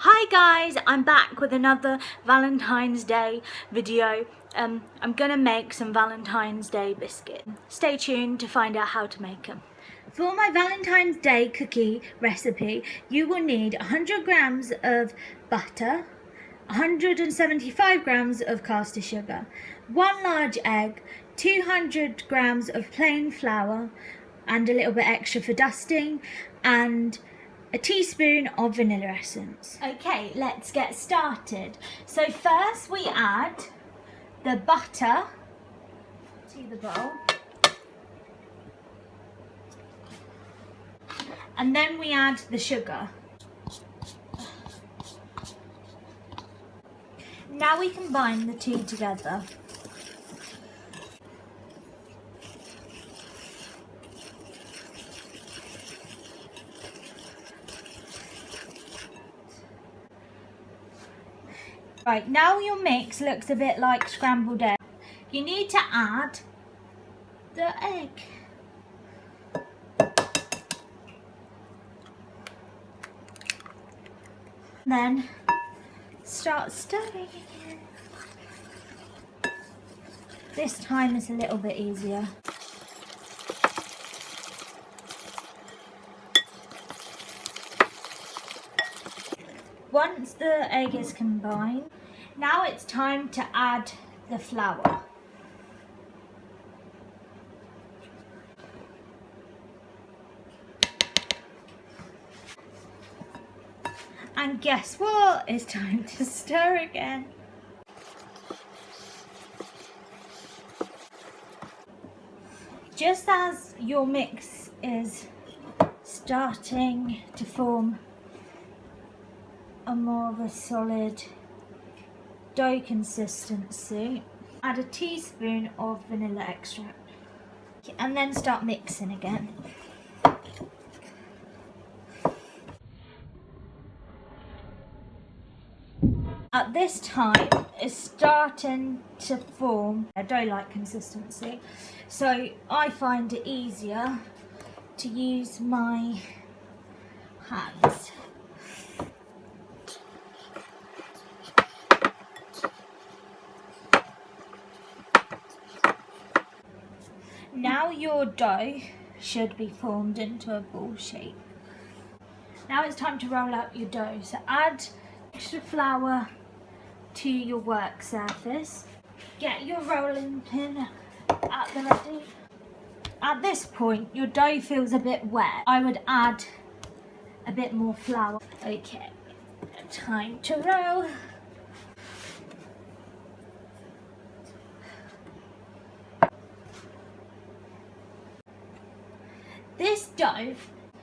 Hi guys, I'm back with another Valentine's Day video. I'm gonna make some Valentine's Day biscuit. Stay tuned to find out how to make them. For my Valentine's Day cookie recipe, you will need 100 grams of butter, 175 grams of caster sugar, 1 large egg, 200 grams of plain flour and a little bit extra for dusting, and a teaspoon of vanilla essence. Okay, let's get started. So first we add the butter to the bowl. And then we add the sugar. Now we combine the two together. Right, now your mix looks a bit like scrambled egg. You need to add the egg. Then start stirring again. This time it's a little bit easier. Once the egg is combined, now it's time to add the flour. And guess what? It's time to stir again. Just as your mix is starting to form a more of a solid dough consistency, add a teaspoon of vanilla extract and then start mixing again. At this time it's starting to form a dough-like consistency, so I find it easier to use my hands. Now your dough should be formed into a ball shape. Now it's time to roll out your dough. So add extra flour to your work surface. Get your rolling pin at the ready. At this point, your dough feels a bit wet. I would add a bit more flour. Okay, time to roll. This dough, you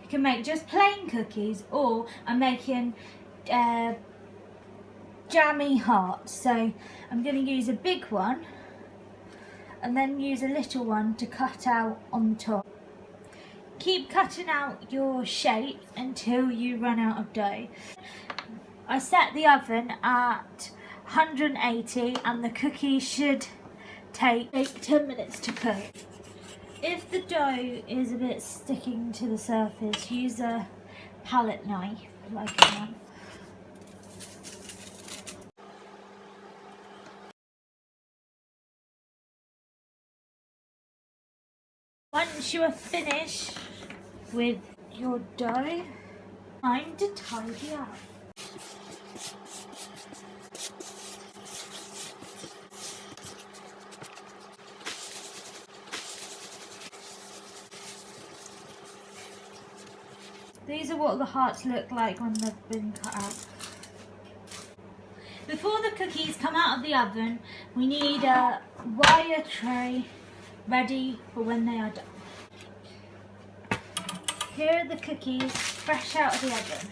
can make just plain cookies, or I'm making jammy hearts. So I'm going to use a big one and then use a little one to cut out on the top. Keep cutting out your shape until you run out of dough. I set the oven at 180 and the cookies should take 10 minutes to cook. If the dough is a bit sticking to the surface, use a palette knife like that. Once you are finished with your dough, time to tidy up. These are what the hearts look like when they've been cut out. Before the cookies come out of the oven, we need a wire tray ready for when they are done. Here are the cookies fresh out of the oven.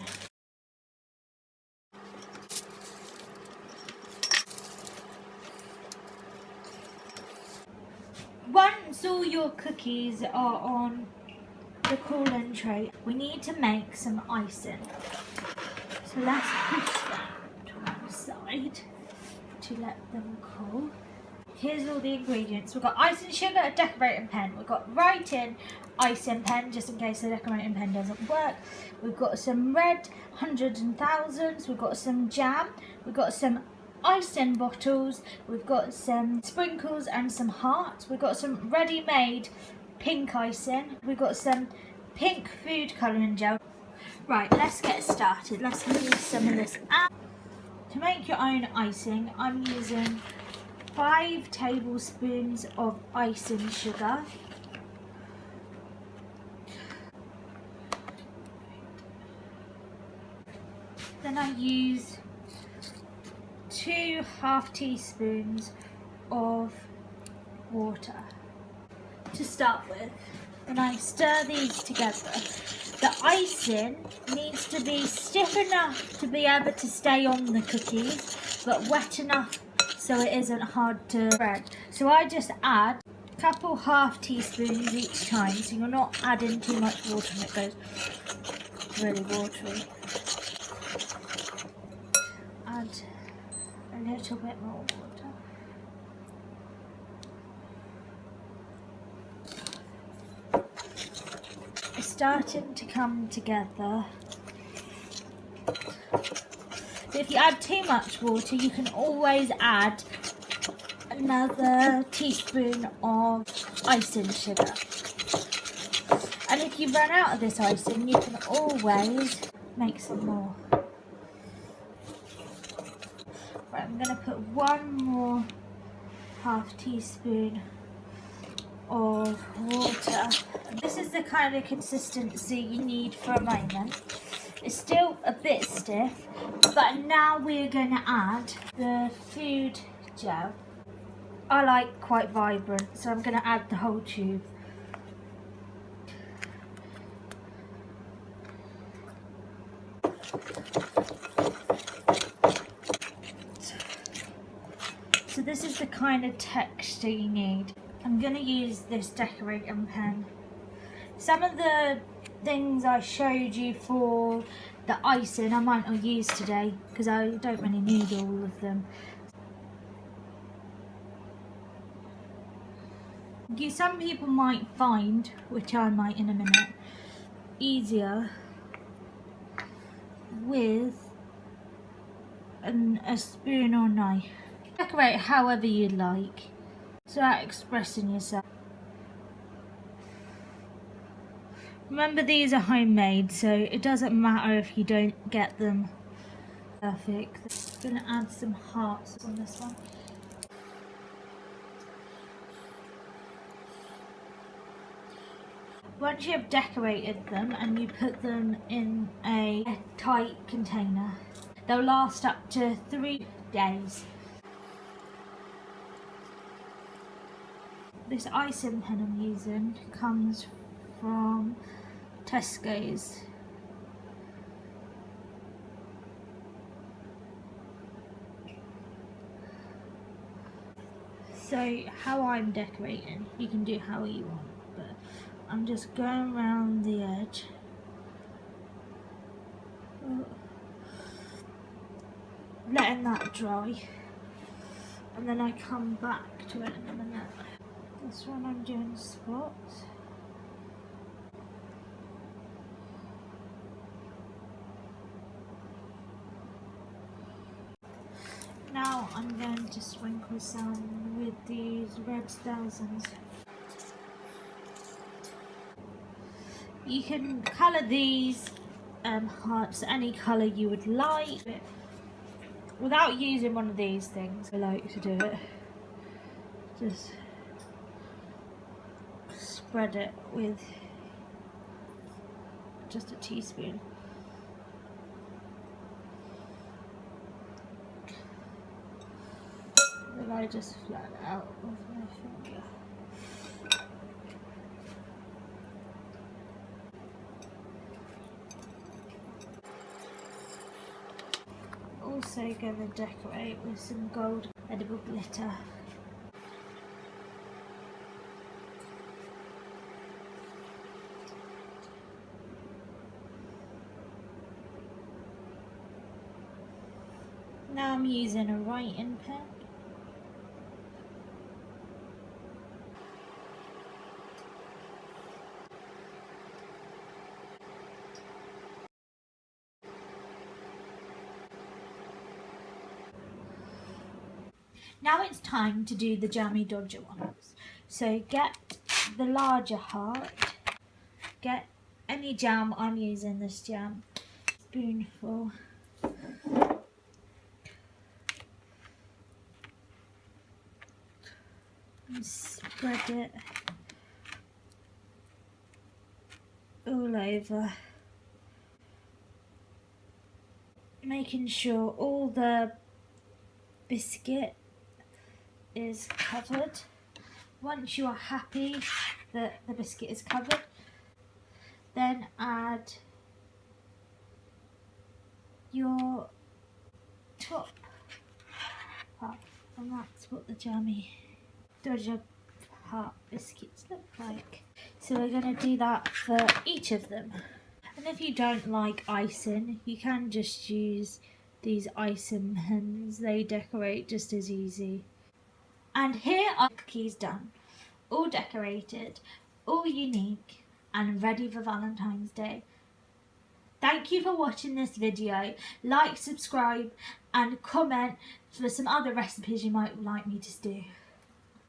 Once all your cookies are on the cooling tray, we need to make some icing. So let's push that to one side to let them cool. Here's all the ingredients. We've got icing sugar, a decorating pen. We've got writing icing pen, just in case the decorating pen doesn't work. We've got some red hundreds and thousands. We've got some jam. We've got some icing bottles. We've got some sprinkles and some hearts. We've got some ready-made pink icing. We've got some pink food colouring gel. Right, let's get started. Let's use some of this out. To make your own icing, I'm using 5 tablespoons of icing sugar. Then I use 2 half teaspoons of water to start with. And I stir these together. The icing needs to be stiff enough to be able to stay on the cookies, but wet enough so it isn't hard to spread. So I just add a couple half teaspoons each time, so you're not adding too much water and it goes really watery. Add a little bit more water. It's starting to come together. If you add too much water, you can always add another teaspoon of icing sugar. And if you run out of this icing, you can always make some more. Right, I'm going to put 1 more half teaspoon of water. This is the kind of consistency you need for a moment. It's still a bit stiff, but now we're going to add the food gel. I like quite vibrant, so I'm going to add the whole tube. So this is the kind of texture you need. I'm going to use this decorating pen. Some of the things I showed you for the icing I might not use today because I don't really need all of them. Some people might find, which I might in a minute, easier with a spoon or knife. Decorate however you like. Start expressing yourself. Remember, these are homemade, so it doesn't matter if you don't get them perfect. I'm going to add some hearts on this one. Once you have decorated them and you put them in a tight container, they'll last up to 3 days. This icing pen I'm using comes from Tesco's. So how I'm decorating, you can do how you want, but I'm just going around the edge. Letting that dry, and then I come back to it in a minute. This one I'm doing spots. Now I'm going to sprinkle some with these red thousands. You can colour these hearts any colour you would like. Without using one of these things, I like to do it. Just spread it with just a teaspoon. Then I just flat it out with my finger. Also going to decorate with some gold edible glitter. Now I'm using a writing pen. Now it's time to do the jammy dodger ones. So get the larger heart, get any jam, I'm using this jam, spoonful. And spread it all over, making sure all the biscuit is covered. Once you are happy that the biscuit is covered, then add your top part, and that's what the jammy dodger heart biscuits look like. So we're going to do that for each of them. And if you don't like icing, you can just use these icing pens. They decorate just as easy. And here are the cookies done, all decorated, all unique and ready for Valentine's Day. Thank you for watching this video. Like, subscribe and comment for some other recipes you might like me to do.